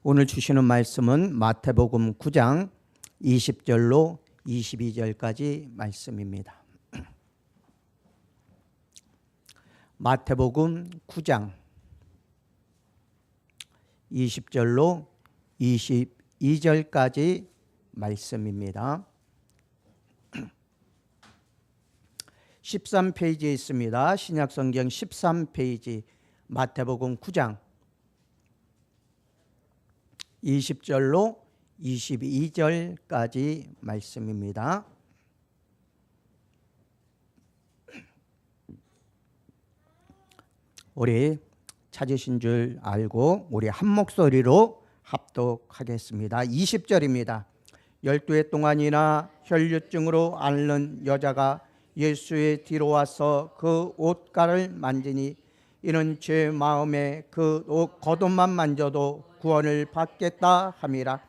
오늘 주시는 말씀은 마태복음 9장 20절로 22절까지 말씀입니다. 마태복음 9장 20절로 22절까지 말씀입니다. 13페이지에 있습니다. 신약성경 13페이지 마태복음 9장 20절로 22절까지 말씀입니다. 우리 찾으신 줄 알고 우리 한 목소리로 합독하겠습니다. 20절입니다. 12해 동안이나 혈류증으로 앓는 여자가 예수의 뒤로 와서 그 옷가를 만지니 이는 제 마음에 그 옷 겉옷만 만져도 구원을 받겠다 함이라.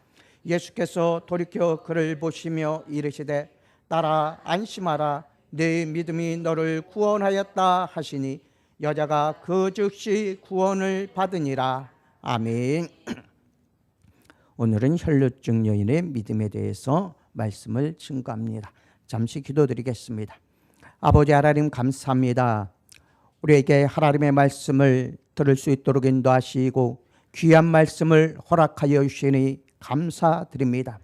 예수께서 돌이켜 그를 보시며 이르시되 딸아 안심하라, 네 믿음이 너를 구원하였다 하시니 여자가 그 즉시 구원을 받으니라. 아멘. 오늘은 혈류증 여인의 믿음에 대해서 말씀을 증거합니다. 잠시 기도드리겠습니다. 아버지 하나님 감사합니다. 우리에게 하나님의 말씀을 들을 수 있도록 인도하시고 귀한 말씀을 허락하여 주시니 감사드립니다.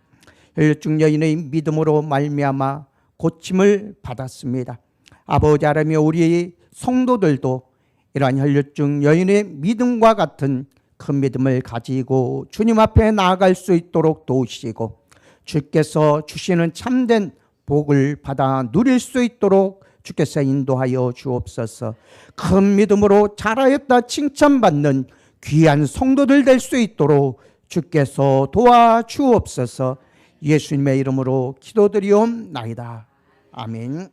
혈류증 여인의 믿음으로 말미암아 고침을 받았습니다. 아버지 하나님, 우리 성도들도 이러한 혈류증 여인의 믿음과 같은 큰 믿음을 가지고 주님 앞에 나아갈 수 있도록 도우시고 주께서 주시는 참된 복을 받아 누릴 수 있도록 주께서 인도하여 주옵소서. 큰 믿음으로 잘하였다 칭찬받는 귀한 성도들 될 수 있도록 주께서 도와주옵소서. 예수님의 이름으로 기도드리옵나이다. 아멘.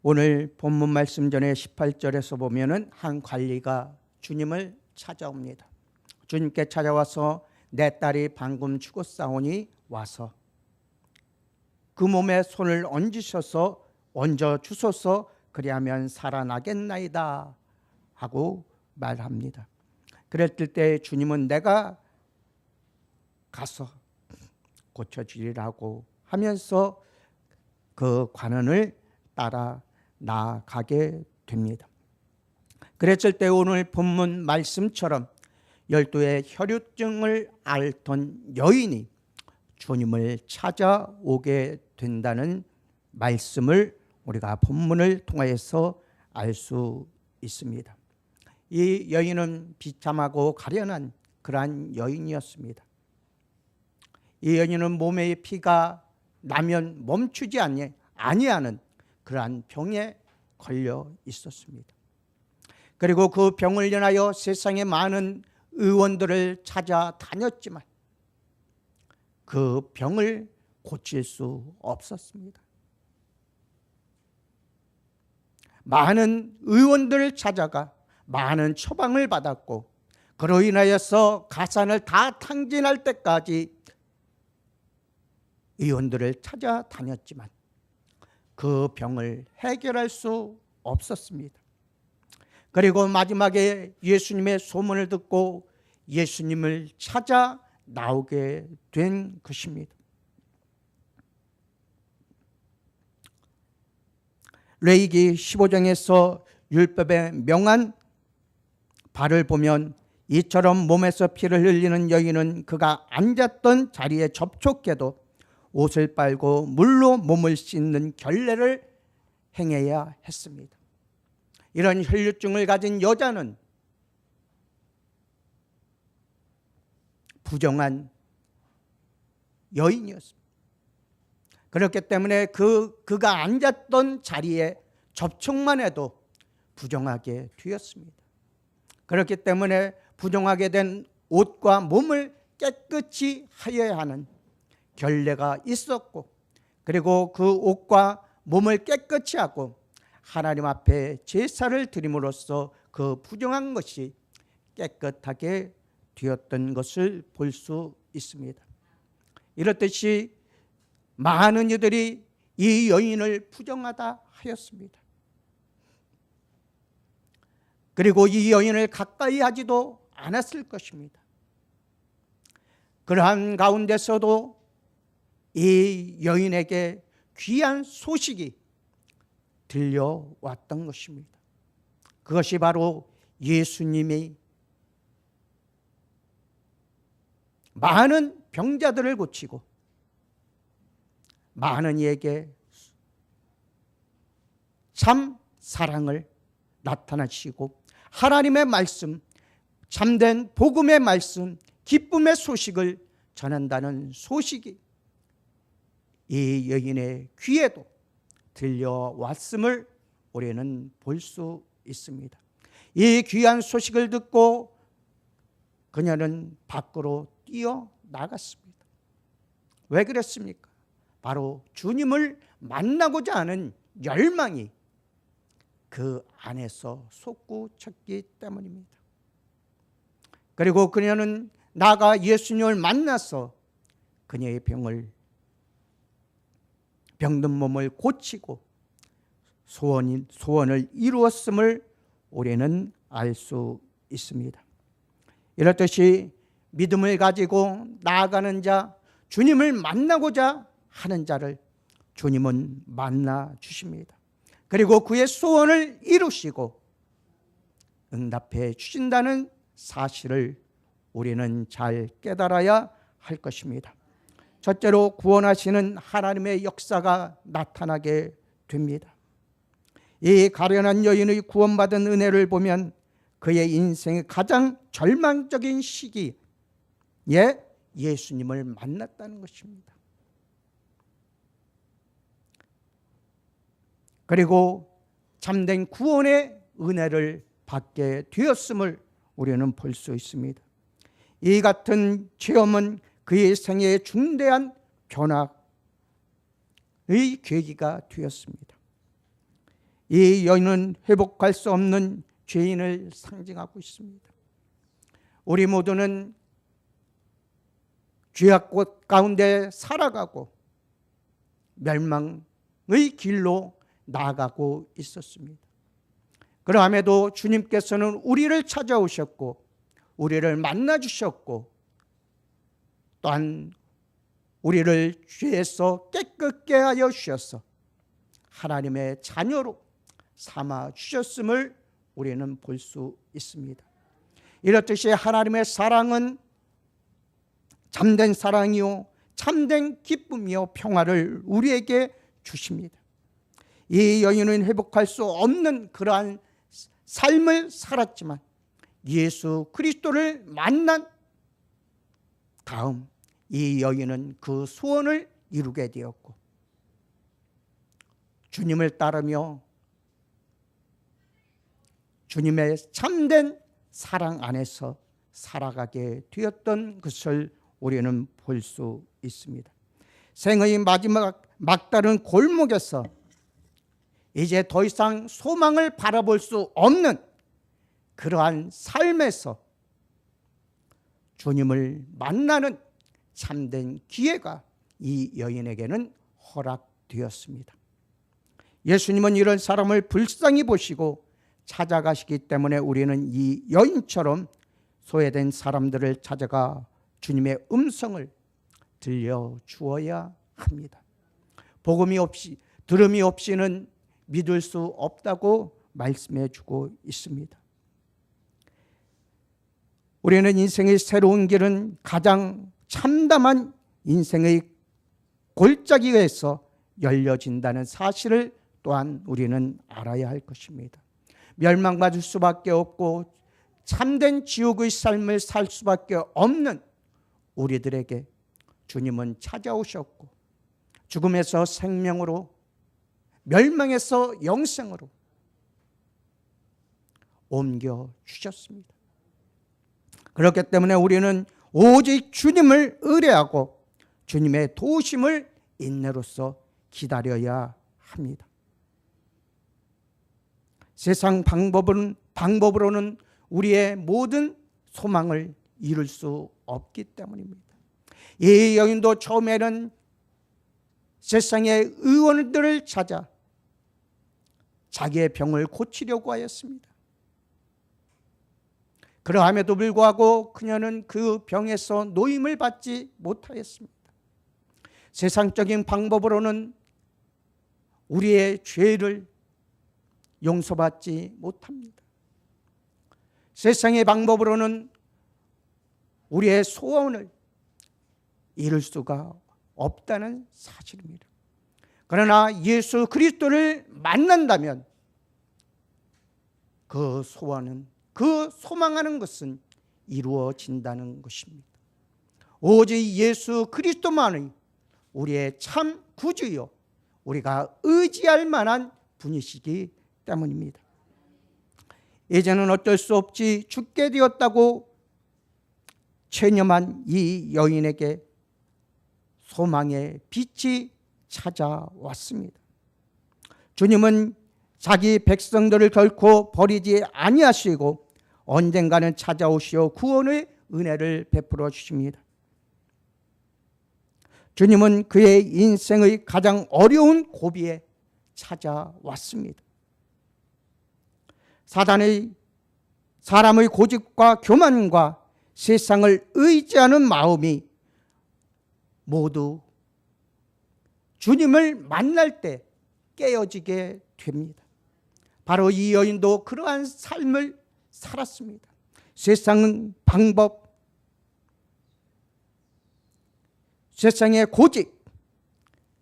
오늘 본문 말씀 전에 18절에서 보면은 한 관리가 주님을 찾아옵니다. 주님께 찾아와서 내 딸이 방금 죽었사오니 와서 그 몸에 손을 얹어 주소서, 그리하면 살아나겠나이다 하고 말합니다. 그랬을 때 주님은 내가 가서 고쳐주리라고 하면서 그 관원을 따라 나아가게 됩니다. 그랬을 때 오늘 본문 말씀처럼 12의 혈류증을 앓던 여인이 주님을 찾아오게 된다는 말씀을 우리가 본문을 통해서 알 수 있습니다. 이 여인은 비참하고 가련한 그러한 여인이었습니다. 이 여인은 몸에 피가 나면 멈추지 아니하는 그러한 병에 걸려 있었습니다. 그리고 그 병을 인하여 세상의 많은 의원들을 찾아다녔지만 그 병을 고칠 수 없었습니다. 많은 의원들을 찾아가 많은 처방을 받았고 그로 인하여서 가산을 다 탕진할 때까지 의원들을 찾아다녔지만 그 병을 해결할 수 없었습니다. 그리고 마지막에 예수님의 소문을 듣고 예수님을 찾아 나오게 된 것입니다. 레위기 15장에서 율법에 명한 바를 보면 이처럼 몸에서 피를 흘리는 여인은 그가 앉았던 자리에 접촉해도 옷을 빨고 물로 몸을 씻는 결례를 행해야 했습니다. 이런 혈류증을 가진 여자는 부정한 여인이었습니다. 그렇기 때문에 그가 앉았던 자리에 접촉만 해도 부정하게 되었습니다. 그렇기 때문에 부정하게 된 옷과 몸을 깨끗이 하여야 하는 결례가 있었고, 그리고 그 옷과 몸을 깨끗이 하고 하나님 앞에 제사를 드림으로써 그 부정한 것이 깨끗하게 되었던 것을 볼 수 있습니다. 이렇듯이 많은 이들이 이 여인을 부정하다 하였습니다. 그리고 이 여인을 가까이 하지도 않았을 것입니다. 그러한 가운데서도 이 여인에게 귀한 소식이 들려왔던 것입니다. 그것이 바로 예수님이 많은 병자들을 고치고 많은 이에게 참 사랑을 나타내시고 하나님의 말씀, 참된 복음의 말씀, 기쁨의 소식을 전한다는 소식이 이 여인의 귀에도 들려왔음을 우리는 볼 수 있습니다. 이 귀한 소식을 듣고 그녀는 밖으로 뛰어나갔습니다. 왜 그랬습니까? 바로 주님을 만나고자 하는 열망이 그 안에서 솟구쳤기 때문입니다. 그리고 그녀는 나가 예수님을 만나서 그녀의 병든 몸을 고치고 소원을 이루었음을 우리는 알 수 있습니다. 이렇듯이 믿음을 가지고 나아가는 자, 주님을 만나고자 하는 자를 주님은 만나 주십니다. 그리고 그의 소원을 이루시고 응답해 주신다는 사실을 우리는 잘 깨달아야 할 것입니다. 첫째로 구원하시는 하나님의 역사가 나타나게 됩니다. 이 가련한 여인의 구원받은 은혜를 보면 그의 인생의 가장 절망적인 시기에 예수님을 만났다는 것입니다. 그리고 참된 구원의 은혜를 받게 되었음을 우리는 볼 수 있습니다. 이 같은 체험은 그의 생애의 중대한 변화의 계기가 되었습니다. 이 여인은 회복할 수 없는 죄인을 상징하고 있습니다. 우리 모두는 죄악 가운데 살아가고 멸망의 길로 나아가고 있었습니다. 그러함에도 주님께서는 우리를 찾아오셨고 우리를 만나주셨고 또한 우리를 죄에서 깨끗게 하여 주셔서 하나님의 자녀로 삼아 주셨음을 우리는 볼 수 있습니다. 이렇듯이 하나님의 사랑은 참된 사랑이요 참된 기쁨이요 평화를 우리에게 주십니다. 이 여인은 회복할 수 없는 그러한 삶을 살았지만 예수 그리스도를 만난 다음 이 여인은 그 소원을 이루게 되었고 주님을 따르며 주님의 참된 사랑 안에서 살아가게 되었던 것을 우리는 볼 수 있습니다. 생의 마지막 막다른 골목에서 이제 더 이상 소망을 바라볼 수 없는 그러한 삶에서 주님을 만나는 참된 기회가 이 여인에게는 허락되었습니다. 예수님은 이런 사람을 불쌍히 보시고 찾아가시기 때문에 우리는 이 여인처럼 소외된 사람들을 찾아가 주님의 음성을 들려주어야 합니다. 복음이 없이 들음이 없이는 믿을 수 없다고 말씀해 주고 있습니다. 우리는 인생의 새로운 길은 가장 참담한 인생의 골짜기에서 열려진다는 사실을 또한 우리는 알아야 할 것입니다. 멸망받을 수밖에 없고 참된 지옥의 삶을 살 수밖에 없는 우리들에게 주님은 찾아오셨고 죽음에서 생명으로 멸망에서 영생으로 옮겨주셨습니다. 그렇기 때문에 우리는 오직 주님을 의뢰하고 주님의 도우심을 인내로서 기다려야 합니다. 세상 방법으로는 우리의 모든 소망을 이룰 수 없기 때문입니다. 이 여인도 처음에는 세상의 의원들을 찾아 자기의 병을 고치려고 하였습니다. 그러함에도 불구하고 그녀는 그 병에서 노임을 받지 못하였습니다. 세상적인 방법으로는 우리의 죄를 용서받지 못합니다. 세상의 방법으로는 우리의 소원을 이룰 수가 없다는 사실입니다. 그러나 예수 그리스도를 만난다면 그 소원은, 그 소망하는 것은 이루어진다는 것입니다. 오직 예수 그리스도만이 우리의 참 구주요, 우리가 의지할 만한 분이시기 때문입니다. 이제는 어쩔 수 없이 죽게 되었다고 체념한 이 여인에게 소망의 빛이 찾아왔습니다. 주님은 자기 백성들을 결코 버리지 아니하시고 언젠가는 찾아오시어 구원의 은혜를 베풀어 주십니다. 주님은 그의 인생의 가장 어려운 고비에 찾아왔습니다. 사람의 고집과 교만과 세상을 의지하는 마음이 모두 주님을 만날 때 깨어지게 됩니다. 바로 이 여인도 그러한 삶을 살았습니다. 세상은 방법, 세상의 고집,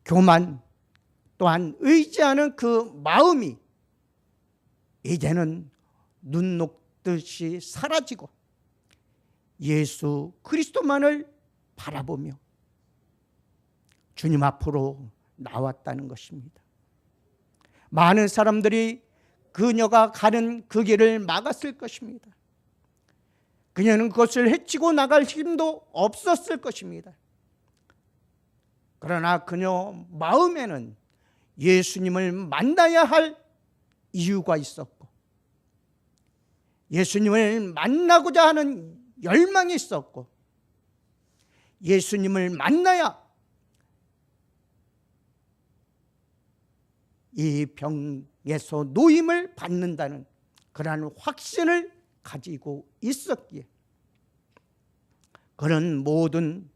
교만, 또한 의지하는 그 마음이 이제는 눈 녹듯이 사라지고 예수 그리스도만을 바라보며 주님 앞으로 나왔다는 것입니다. 많은 사람들이 그녀가 가는 그 길을 막았을 것입니다. 그녀는 그것을 헤치고 나갈 힘도 없었을 것입니다. 그러나 그녀 마음에는 예수님을 만나야 할 이유가 있었고, 예수님을 만나고자 하는 열망이 있었고, 예수님을 만나야 이 병에서 노임을 받는다는 그러한 확신을 가지고 있었기에 그런 모든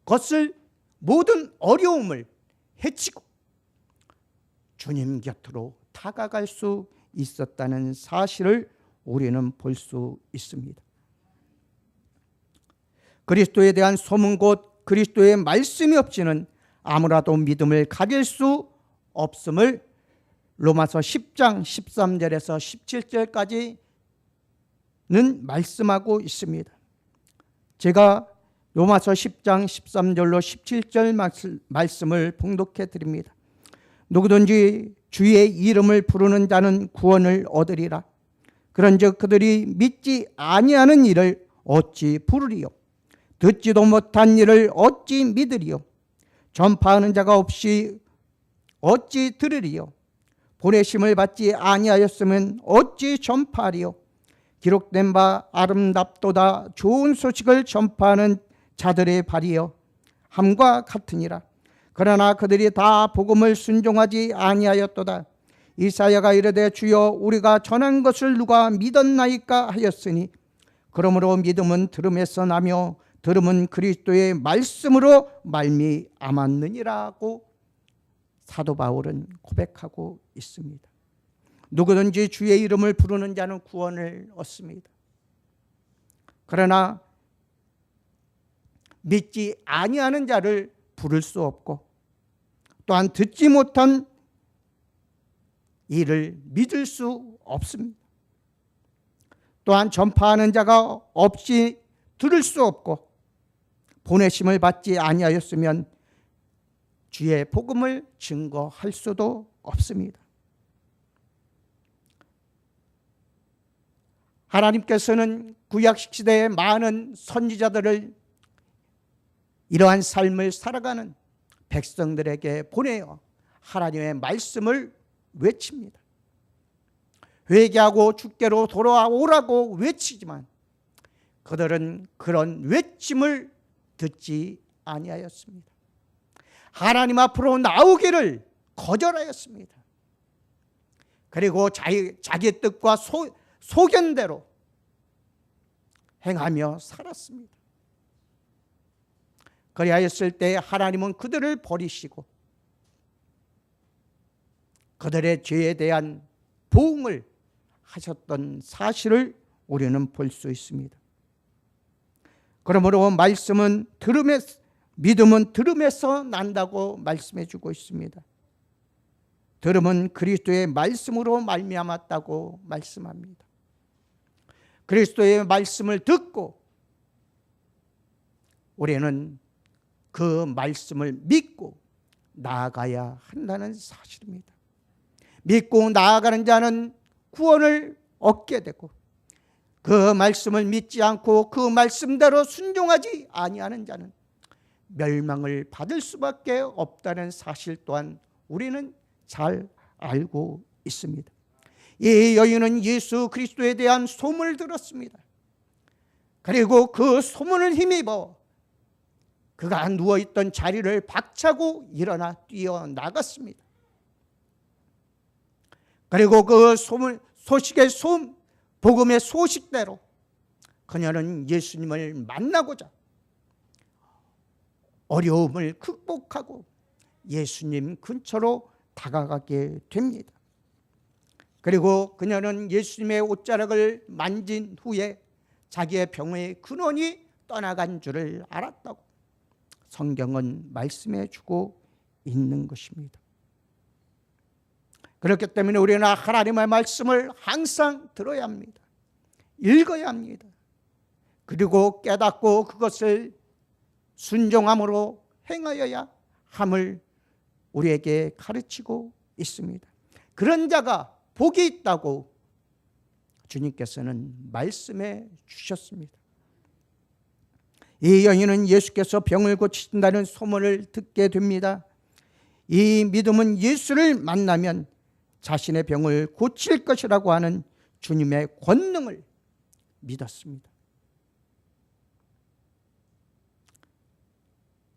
것을, 모든 어려움을 헤치고 주님 곁으로 다가갈 수 있었다는 사실을 우리는 볼 수 있습니다. 그리스도에 대한 소문 곧 그리스도의 말씀이 없이는 아무라도 믿음을 가질 수 없음을 로마서 10장 13절에서 17절까지는 말씀하고 있습니다. 제가 로마서 10장 13절로 17절 말씀을 봉독해 드립니다. 누구든지 주의 이름을 부르는 자는 구원을 얻으리라. 그런즉 그들이 믿지 아니하는 일을 어찌 부르리요? 듣지도 못한 일을 어찌 믿으리요? 전파하는 자가 없이 어찌 들으리요? 보내심을 받지 아니하였으면 어찌 전파하리요? 기록된 바 아름답도다 좋은 소식을 전파하는 자들의 발이여 함과 같으니라. 그러나 그들이 다 복음을 순종하지 아니하였도다. 이사야가 이르되 주여 우리가 전한 것을 누가 믿었나이까 하였으니 그러므로 믿음은 들음에서 나며 들음은 그리스도의 말씀으로 말미암았느니라고 사도 바울은 고백하고 있습니다. 누구든지 주의 이름을 부르는 자는 구원을 얻습니다. 그러나 믿지 아니하는 자를 부를 수 없고 또한 듣지 못한 일을 믿을 수 없습니다. 또한 전파하는 자가 없이 들을 수 없고 보내심을 받지 아니하였으면 주의 복음을 증거할 수도 없습니다. 하나님께서는 구약시대의 많은 선지자들을 이러한 삶을 살아가는 백성들에게 보내어 하나님의 말씀을 외칩니다. 회개하고 주께로 돌아오라고 외치지만 그들은 그런 외침을 듣지 아니하였습니다. 하나님 앞으로 나오기를 거절하였습니다. 그리고 자기 뜻과 소견대로 행하며 살았습니다. 그리하였을 때 하나님은 그들을 버리시고 그들의 죄에 대한 보응을 하셨던 사실을 우리는 볼 수 있습니다. 그러므로 믿음은 들음에서 난다고 말씀해 주고 있습니다. 들음은 그리스도의 말씀으로 말미암았다고 말씀합니다. 그리스도의 말씀을 듣고 우리는 그 말씀을 믿고 나아가야 한다는 사실입니다. 믿고 나아가는 자는 구원을 얻게 되고, 그 말씀을 믿지 않고 그 말씀대로 순종하지 아니하는 자는 멸망을 받을 수밖에 없다는 사실 또한 우리는 잘 알고 있습니다. 이 여인은 예수 그리스도에 대한 소문을 들었습니다. 그리고 그 소문을 힘입어 그가 누워있던 자리를 박차고 일어나 뛰어나갔습니다. 그리고 그 복음의 소식대로 그녀는 예수님을 만나고자 어려움을 극복하고 예수님 근처로 다가가게 됩니다. 그리고 그녀는 예수님의 옷자락을 만진 후에 자기의 병의 근원이 떠나간 줄을 알았다고 성경은 말씀해 주고 있는 것입니다. 그렇기 때문에 우리는 하나님의 말씀을 항상 들어야 합니다. 읽어야 합니다. 그리고 깨닫고 그것을 순종함으로 행하여야 함을 우리에게 가르치고 있습니다. 그런 자가 복이 있다고 주님께서는 말씀해 주셨습니다. 이 여인은 예수께서 병을 고치신다는 소문을 듣게 됩니다. 이 믿음은 예수를 만나면 자신의 병을 고칠 것이라고 하는 주님의 권능을 믿었습니다.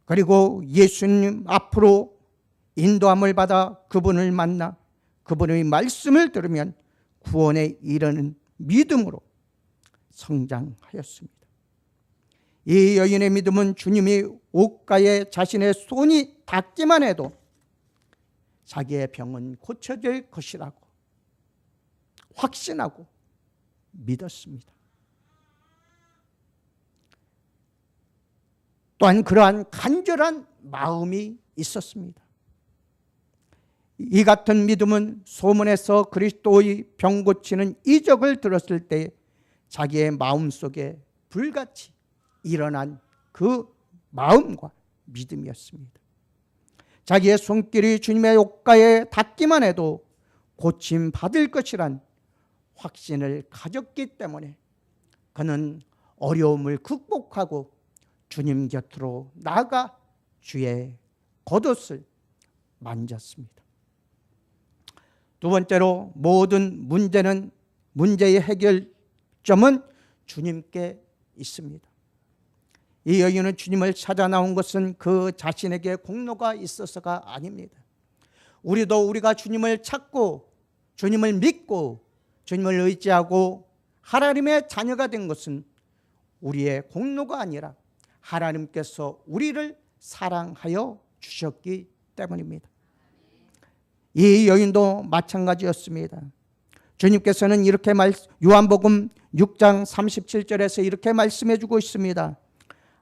그리고 예수님 앞으로 인도함을 받아 그분을 만나 그분의 말씀을 들으면 구원에 이르는 믿음으로 성장하였습니다. 이 여인의 믿음은 주님이 옷가에 자신의 손이 닿기만 해도 자기의 병은 고쳐질 것이라고 확신하고 믿었습니다. 또한 그러한 간절한 마음이 있었습니다. 이 같은 믿음은 소문에서 그리스도의 병 고치는 이적을 들었을 때 자기의 마음속에 불같이 일어난 그 마음과 믿음이었습니다. 자기의 손길이 주님의 옷가에 닿기만 해도 고침 받을 것이란 확신을 가졌기 때문에 그는 어려움을 극복하고 주님 곁으로 나아가 주의 겉옷을 만졌습니다. 두 번째로 모든 문제의 해결점은 주님께 있습니다. 이 여인은 주님을 찾아 나온 것은 그 자신에게 공로가 있어서가 아닙니다. 우리가 주님을 찾고 주님을 믿고 주님을 의지하고 하나님의 자녀가 된 것은 우리의 공로가 아니라 하나님께서 우리를 사랑하여 주셨기 때문입니다. 이 여인도 마찬가지였습니다. 주님께서는 이렇게 요한복음 6장 37절에서 이렇게 말씀해 주고 있습니다.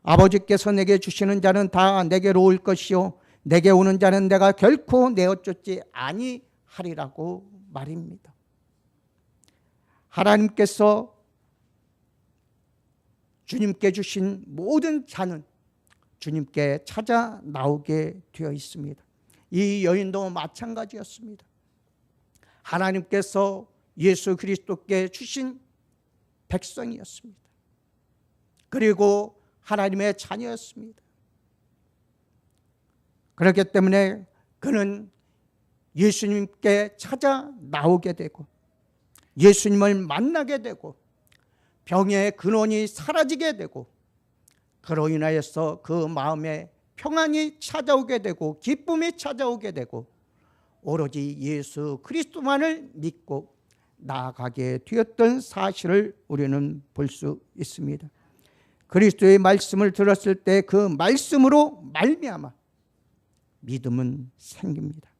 아버지께서 내게 주시는 자는 다 내게로 올 것이요 내게 오는 자는 내가 결코 내어쫓지 아니하리라고 말입니다. 하나님께서 주님께 주신 모든 자는 주님께 찾아 나오게 되어 있습니다. 이 여인도 마찬가지였습니다. 하나님께서 예수 그리스도께 주신 백성이었습니다. 그리고 하나님의 자녀였습니다. 그렇기 때문에 그는 예수님께 찾아 나오게 되고 예수님을 만나게 되고 병의 근원이 사라지게 되고 그로 인하여서 그 마음에 평안이 찾아오게 되고 기쁨이 찾아오게 되고 오로지 예수 그리스도만을 믿고 나아가게 되었던 사실을 우리는 볼 수 있습니다. 그리스도의 말씀을 들었을 때 그 말씀으로 말미암아 믿음은 생깁니다.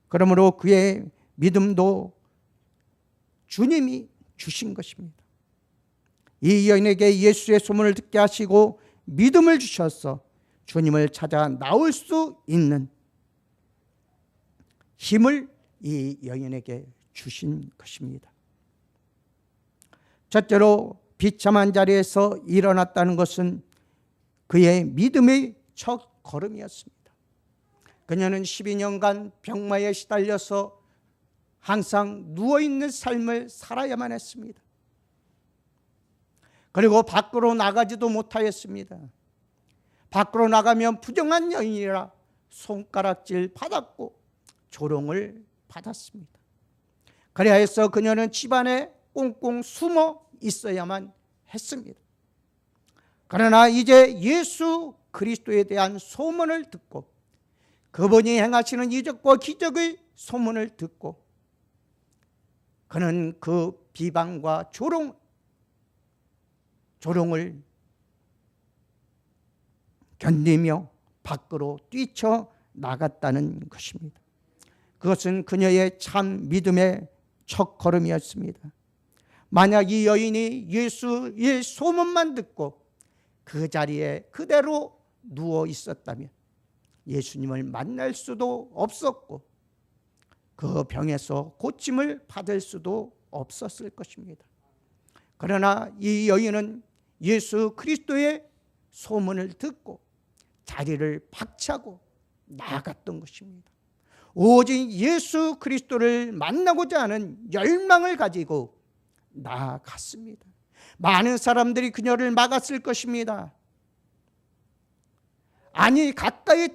그러므로 그의 믿음도 주님이 주신 것입니다. 이 여인에게 예수의 소문을 듣게 하시고 믿음을 주셔서 주님을 찾아 나올 수 있는 힘을 이 여인에게 주신 것입니다. 첫째로 비참한 자리에서 일어났다는 것은 그의 믿음의 첫 걸음이었습니다. 그녀는 12년간 병마에 시달려서 항상 누워있는 삶을 살아야만 했습니다. 그리고 밖으로 나가지도 못하였습니다. 밖으로 나가면 부정한 여인이라 손가락질 받았고 조롱을 받았습니다. 그래야 해서 그녀는 집안에 꽁꽁 숨어 있어야만 했습니다. 그러나 이제 예수 그리스도에 대한 소문을 듣고 그분이 행하시는 이적과 기적의 소문을 듣고 그는 그 비방과 조롱을 견디며 밖으로 뛰쳐나갔다는 것입니다. 그것은 그녀의 참 믿음의 첫걸음이었습니다. 만약 이 여인이 예수의 소문만 듣고 그 자리에 그대로 누워 있었다면 예수님을 만날 수도 없었고 그 병에서 고침을 받을 수도 없었을 것입니다. 그러나 이 여인은 예수 그리스도의 소문을 듣고 자리를 박차고 나아갔던 것입니다. 오직 예수 그리스도를 만나고자 하는 열망을 가지고 나아갔습니다. 많은 사람들이 그녀를 막았을 것입니다. 아니 가까이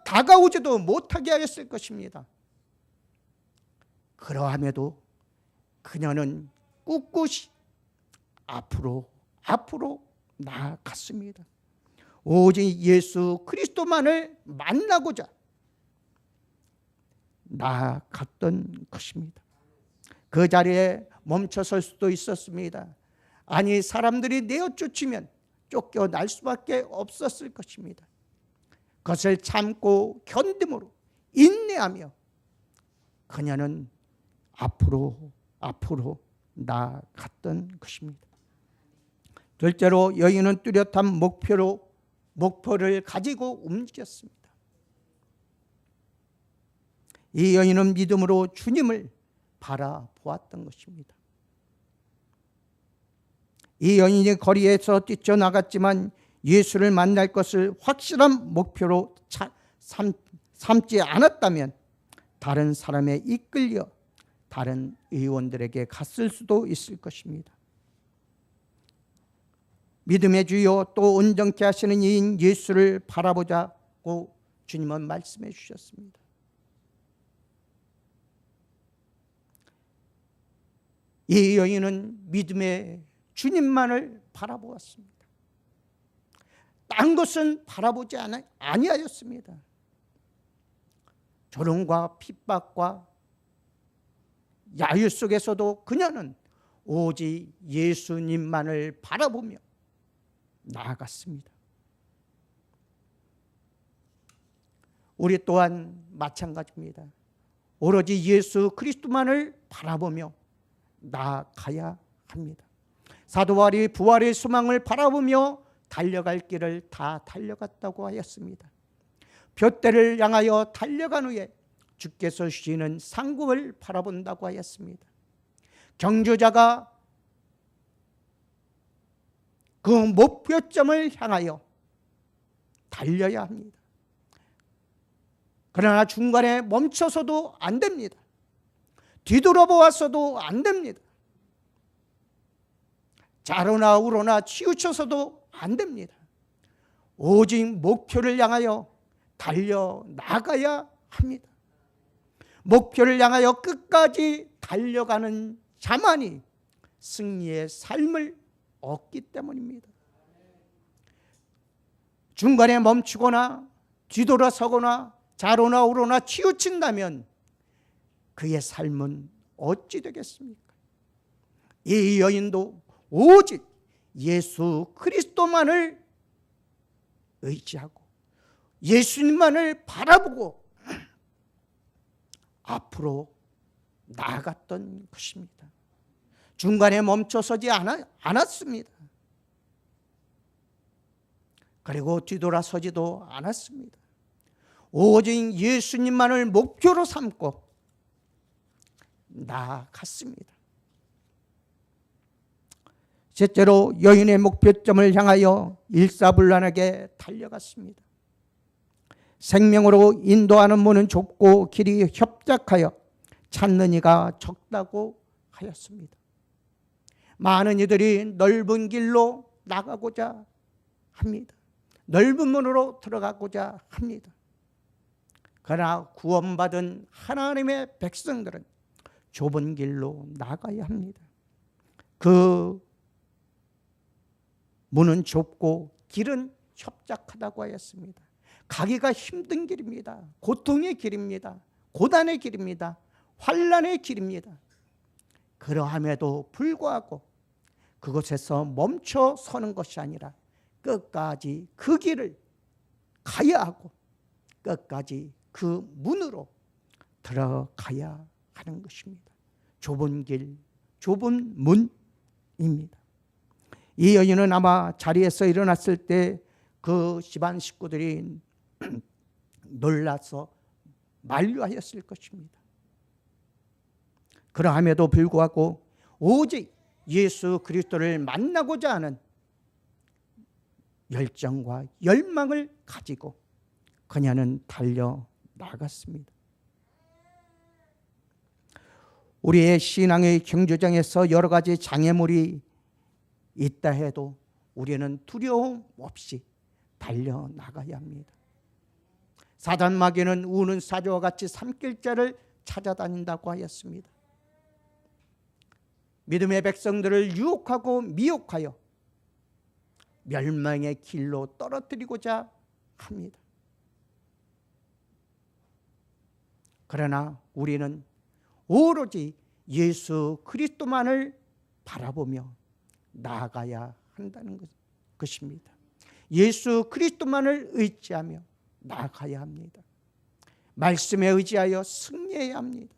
다가오지도 못하게 하였을 것입니다. 그러함에도 그녀는 꿋꿋이 앞으로 나아갔습니다. 오직 예수 그리스도만을 만나고자 나아갔던 것입니다. 그 자리에 멈춰설 수도 있었습니다. 아니 사람들이 내어쫓으면 쫓겨날 수밖에 없었을 것입니다. 그것을 참고 견딤으로 인내하며 그녀는 앞으로 나아갔던 것입니다. 둘째로 여인은 뚜렷한 목표를 가지고 움직였습니다. 이 여인은 믿음으로 주님을 바라보았던 것입니다. 이 여인이 거리에서 뛰쳐나갔지만 예수를 만날 것을 확실한 목표로 삼지 않았다면 다른 사람에 이끌려 다른 의원들에게 갔을 수도 있을 것입니다. 믿음의 주요 또 온전케 하시는 이인 예수를 바라보자고 주님은 말씀해 주셨습니다. 이 여인은 믿음의 주님만을 바라보았습니다. 딴 것은 바라보지 아니하였습니다. 조롱과 핍박과 야유 속에서도 그녀는 오직 예수님만을 바라보며 나아갔습니다. 우리 또한 마찬가지입니다. 오로지 예수 그리스도만을 바라보며 나아가야 합니다. 사도 바울이 부활의 소망을 바라보며 달려갈 길을 다 달려갔다고 하였습니다. 둏대를 향하여 달려간 후에 주께서 주시는 상급을 바라본다고 하였습니다. 경주자가 그 목표점을 향하여 달려야 합니다. 그러나 중간에 멈춰서도 안 됩니다. 뒤돌아보아서도 안 됩니다. 좌로나 우로나 치우쳐서도 안 됩니다. 오직 목표를 향하여 달려나가야 합니다. 목표를 향하여 끝까지 달려가는 자만이 승리의 삶을 얻기 때문입니다. 중간에 멈추거나 뒤돌아서거나 좌로나 우로나 치우친다면 그의 삶은 어찌 되겠습니까? 이 여인도 오직 예수 그리스도만을 의지하고 예수님만을 바라보고 앞으로 나아갔던 것입니다. 중간에 멈춰서지 않았습니다. 그리고 뒤돌아서지도 않았습니다. 오직 예수님만을 목표로 삼고 나아갔습니다. 셋째로 여인의 목표점을 향하여 일사불란하게 달려갔습니다. 생명으로 인도하는 문은 좁고 길이 협착하여 찾는 이가 적다고 하였습니다. 많은 이들이 넓은 길로 나가고자 합니다. 넓은 문으로 들어가고자 합니다. 그러나 구원받은 하나님의 백성들은 좁은 길로 나가야 합니다. 그 문은 좁고 길은 협착하다고 하였습니다. 가기가 힘든 길입니다. 고통의 길입니다. 고단의 길입니다. 환난의 길입니다. 그러함에도 불구하고 그곳에서 멈춰 서는 것이 아니라 끝까지 그 길을 가야 하고 끝까지 그 문으로 들어가야 하는 것입니다. 좁은 길, 좁은 문입니다. 이 여인은 아마 자리에서 일어났을 때 그 집안 식구들이 놀라서 만류하였을 것입니다. 그러함에도 불구하고 오직 예수 그리스도를 만나고자 하는 열정과 열망을 가지고 그녀는 달려 나갔습니다. 우리의 신앙의 경주장에서 여러 가지 장애물이 있다 해도 우리는 두려움 없이 달려 나가야 합니다. 사단 마귀는 우는 사자와 같이 삼킬자를 찾아다닌다고 하였습니다. 믿음의 백성들을 유혹하고 미혹하여 멸망의 길로 떨어뜨리고자 합니다. 그러나 우리는 오로지 예수 그리스도만을 바라보며 나아가야 한다는 것입니다. 예수 그리스도만을 의지하며 나아가야 합니다. 말씀에 의지하여 승리해야 합니다.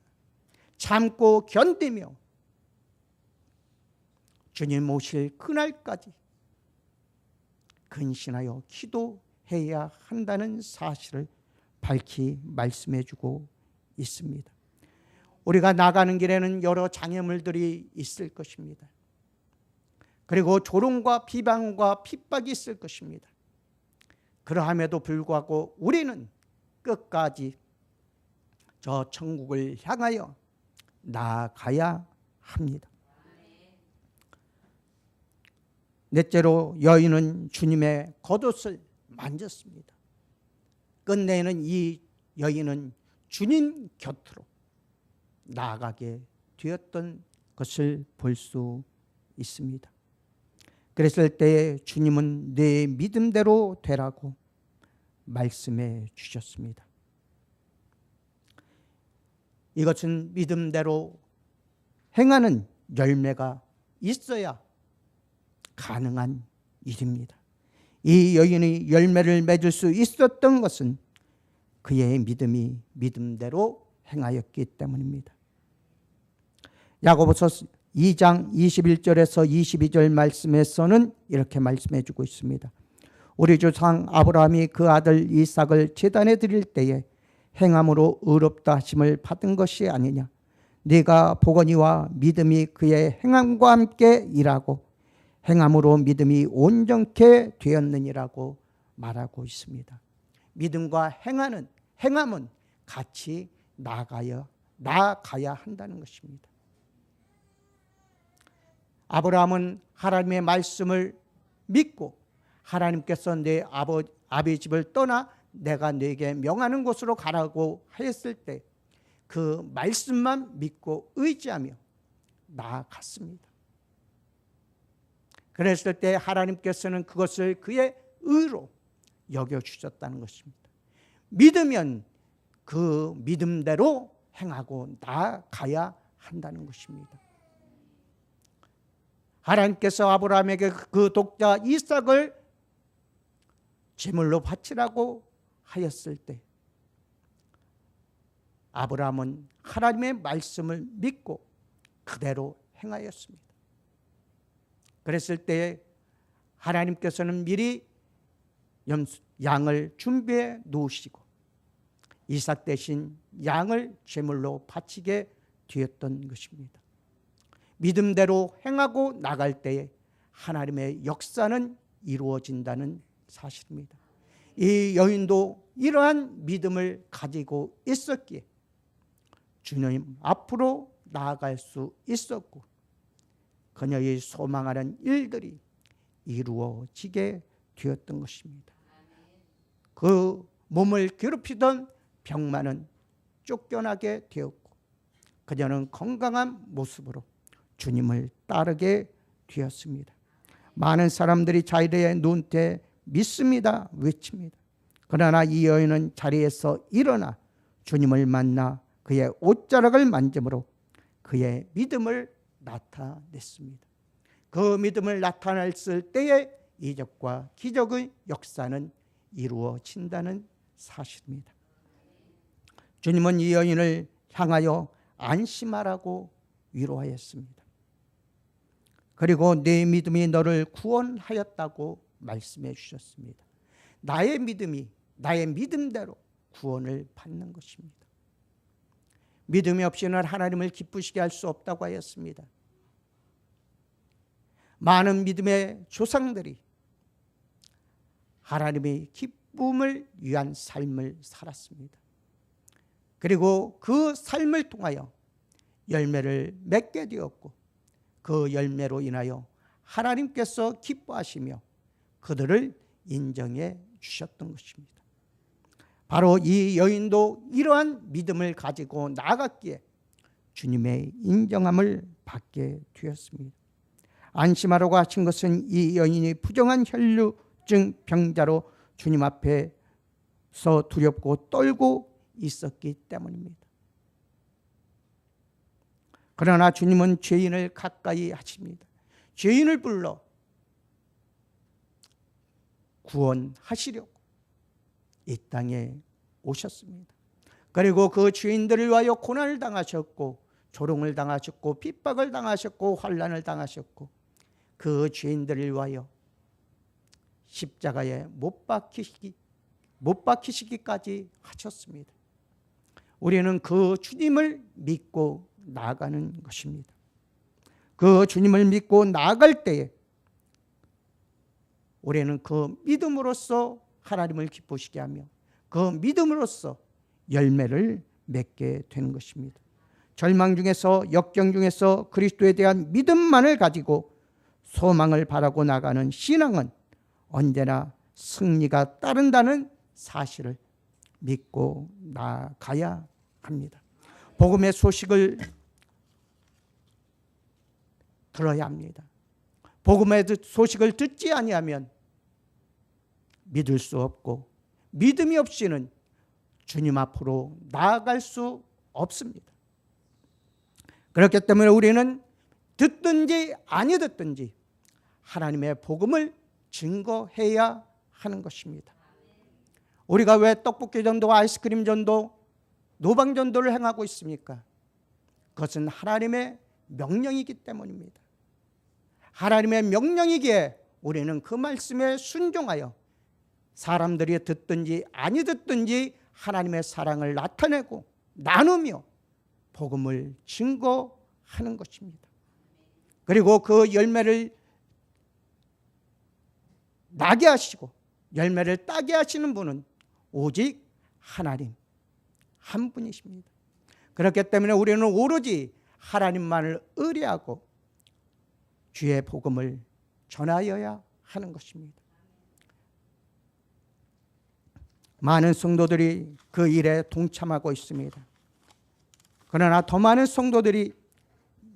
참고 견디며 주님 오실 그날까지 근신하여 기도해야 한다는 사실을 밝히 말씀해 주고 있습니다. 우리가 나가는 길에는 여러 장애물들이 있을 것입니다. 그리고 조롱과 비방과 핍박이 있을 것입니다. 그러함에도 불구하고 우리는 끝까지 저 천국을 향하여 나아가야 합니다. 넷째로 여인은 주님의 겉옷을 만졌습니다. 끝내는 이 여인은 주님 곁으로 나아가게 되었던 것을 볼 수 있습니다. 그랬을 때 주님은 내 믿음대로 되라고 말씀해 주셨습니다. 이것은 믿음대로 행하는 열매가 있어야 가능한 일입니다. 이 여인이 열매를 맺을 수 있었던 것은 그의 믿음이 믿음대로 행하였기 때문입니다. 야고보서 2장 21절에서 22절 말씀에서는 이렇게 말씀해 주고 있습니다. 우리 조상 아브라함이 그 아들 이삭을 제단에 드릴 때에 행함으로 의롭다 하심을 받은 것이 아니냐. 네가 보거니와 믿음이 그의 행함과 함께 일하고 행함으로 믿음이 온전케 되었느니라고 말하고 있습니다. 믿음과 행함은 같이 나아가야 한다는 것입니다. 아브라함은 하나님의 말씀을 믿고 하나님께서 내 아버지 집을 떠나 내가 네게 명하는 곳으로 가라고 하였을 때 그 말씀만 믿고 의지하며 나아갔습니다. 그랬을 때 하나님께서는 그것을 그의 의로 여겨주셨다는 것입니다. 믿으면 그 믿음대로 행하고 나아가야 한다는 것입니다. 하나님께서 아브라함에게 그 독자 이삭을 제물로 바치라고 하였을 때 아브라함은 하나님의 말씀을 믿고 그대로 행하였습니다. 그랬을 때 하나님께서는 미리 양을 준비해 놓으시고 이삭 대신 양을 제물로 바치게 되었던 것입니다. 믿음대로 행하고 나갈 때에 하나님의 역사는 이루어진다는 사실입니다. 이 여인도 이러한 믿음을 가지고 있었기에 주님 앞으로 나아갈 수 있었고 그녀의 소망하는 일들이 이루어지게 되었던 것입니다. 그 몸을 괴롭히던 병만은 쫓겨나게 되었고 그녀는 건강한 모습으로 주님을 따르게 되었습니다. 많은 사람들이 자리에 누운테 믿습니다 외칩니다. 그러나 이 여인은 자리에서 일어나 주님을 만나 그의 옷자락을 만짐으로 그의 믿음을 나타냈습니다. 그 믿음을 나타냈을 때에 이적과 기적의 역사는 이루어진다는 사실입니다. 주님은 이 여인을 향하여 안심하라고 위로하였습니다. 그리고 내 믿음이 너를 구원하였다고 말씀해 주셨습니다. 나의 믿음이 나의 믿음대로 구원을 받는 것입니다. 믿음이 없이는 하나님을 기쁘시게 할 수 없다고 하였습니다. 많은 믿음의 조상들이 하나님의 기쁨을 위한 삶을 살았습니다. 그리고 그 삶을 통하여 열매를 맺게 되었고 그 열매로 인하여 하나님께서 기뻐하시며 그들을 인정해 주셨던 것입니다. 바로 이 여인도 이러한 믿음을 가지고 나아갔기에 주님의 인정함을 받게 되었습니다. 안심하라고 하신 것은 이 여인이 부정한 혈류증 병자로 주님 앞에서 두렵고 떨고 있었기 때문입니다. 그러나 주님은 죄인을 가까이 하십니다. 죄인을 불러 구원하시려고 이 땅에 오셨습니다. 그리고 그 죄인들을 위하여 고난을 당하셨고 조롱을 당하셨고 핍박을 당하셨고 환난을 당하셨고 그 죄인들을 위하여 십자가에 못 박히시기까지 하셨습니다. 우리는 그 주님을 믿고 나아가는 것입니다. 그 주님을 믿고 나아갈 때에 우리는 그 믿음으로써 하나님을 기쁘시게 하며 그 믿음으로써 열매를 맺게 되는 것입니다. 절망 중에서 역경 중에서 그리스도에 대한 믿음만을 가지고 소망을 바라고 나가는 신앙은 언제나 승리가 따른다는 사실을 믿고 나가야 합니다. 복음의 소식을 들어야 합니다. 복음의 소식을 듣지 아니하면 믿을 수 없고 믿음이 없이는 주님 앞으로 나아갈 수 없습니다. 그렇기 때문에 우리는 듣든지 아니 듣든지 하나님의 복음을 증거해야 하는 것입니다. 우리가 왜 떡볶이 전도, 아이스크림 전도, 노방 전도를 행하고 있습니까? 그것은 하나님의 명령이기 때문입니다. 하나님의 명령이기에 우리는 그 말씀에 순종하여 사람들이 듣든지 아니 듣든지 하나님의 사랑을 나타내고 나누며 복음을 증거하는 것입니다. 그리고 그 열매를 나게 하시고 열매를 따게 하시는 분은 오직 하나님 한 분이십니다. 그렇기 때문에 우리는 오로지 하나님만을 의뢰하고 주의 복음을 전하여야 하는 것입니다. 많은 성도들이 그 일에 동참하고 있습니다. 그러나 더 많은 성도들이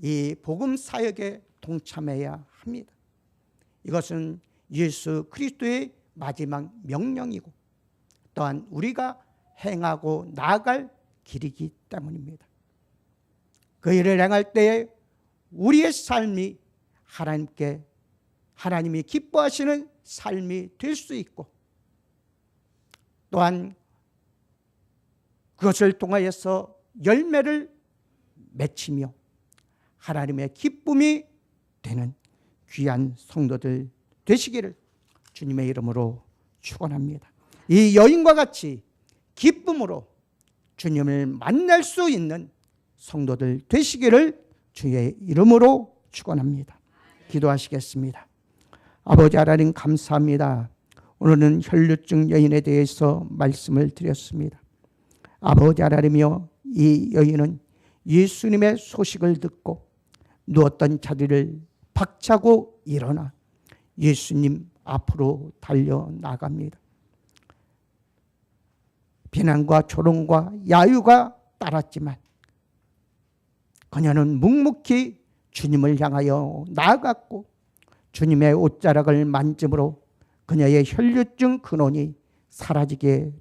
이 복음 사역에 동참해야 합니다. 이것은 예수 그리스도의 마지막 명령이고 또한 우리가 행하고 나아갈 길이기 때문입니다. 그 일을 행할 때에 우리의 삶이 하나님이 기뻐하시는 삶이 될 수 있고 또한 그것을 통하여서 열매를 맺히며 하나님의 기쁨이 되는 귀한 성도들 되시기를 주님의 이름으로 축원합니다. 이 여인과 같이 기쁨으로 주님을 만날 수 있는 성도들 되시기를 주의 이름으로 축원합니다. 기도하시겠습니다. 아버지 하나님 감사합니다. 오늘은 혈류증 여인에 대해서 말씀을 드렸습니다. 아버지 하나님이여, 이 여인은 예수님의 소식을 듣고 누웠던 자리를 박차고 일어나 예수님 앞으로 달려나갑니다. 비난과 조롱과 야유가 따랐지만 그녀는 묵묵히 주님을 향하여 나아갔고 주님의 옷자락을 만짐으로 그녀의 혈류증 근원이 사라지게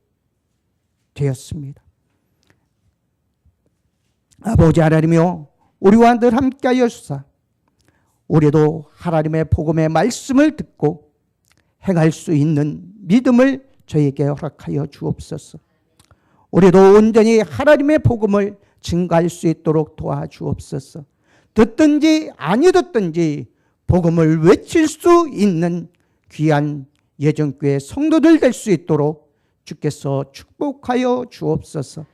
되었습니다. 아버지 하나님이여, 우리와 늘 함께하여 주사 우리도 하나님의 복음의 말씀을 듣고 행할 수 있는 믿음을 저에게 허락하여 주옵소서. 우리도 온전히 하나님의 복음을 증거할 수 있도록 도와주옵소서. 듣든지 아니 듣든지 복음을 외칠 수 있는 귀한 예정교회 성도들 될 수 있도록 주께서 축복하여 주옵소서.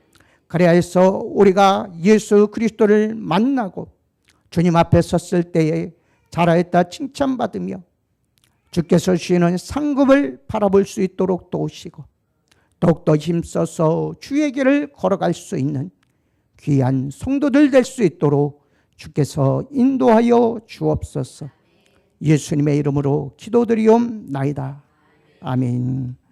그래야 해서 우리가 예수 그리스도를 만나고 주님 앞에 섰을 때에 잘하였다 칭찬받으며 주께서 주시는 상급을 바라볼 수 있도록 도우시고 더욱더 힘써서 주의 길을 걸어갈 수 있는 귀한 성도들 될 수 있도록 주께서 인도하여 주옵소서. 예수님의 이름으로 기도드리옵나이다. 아멘.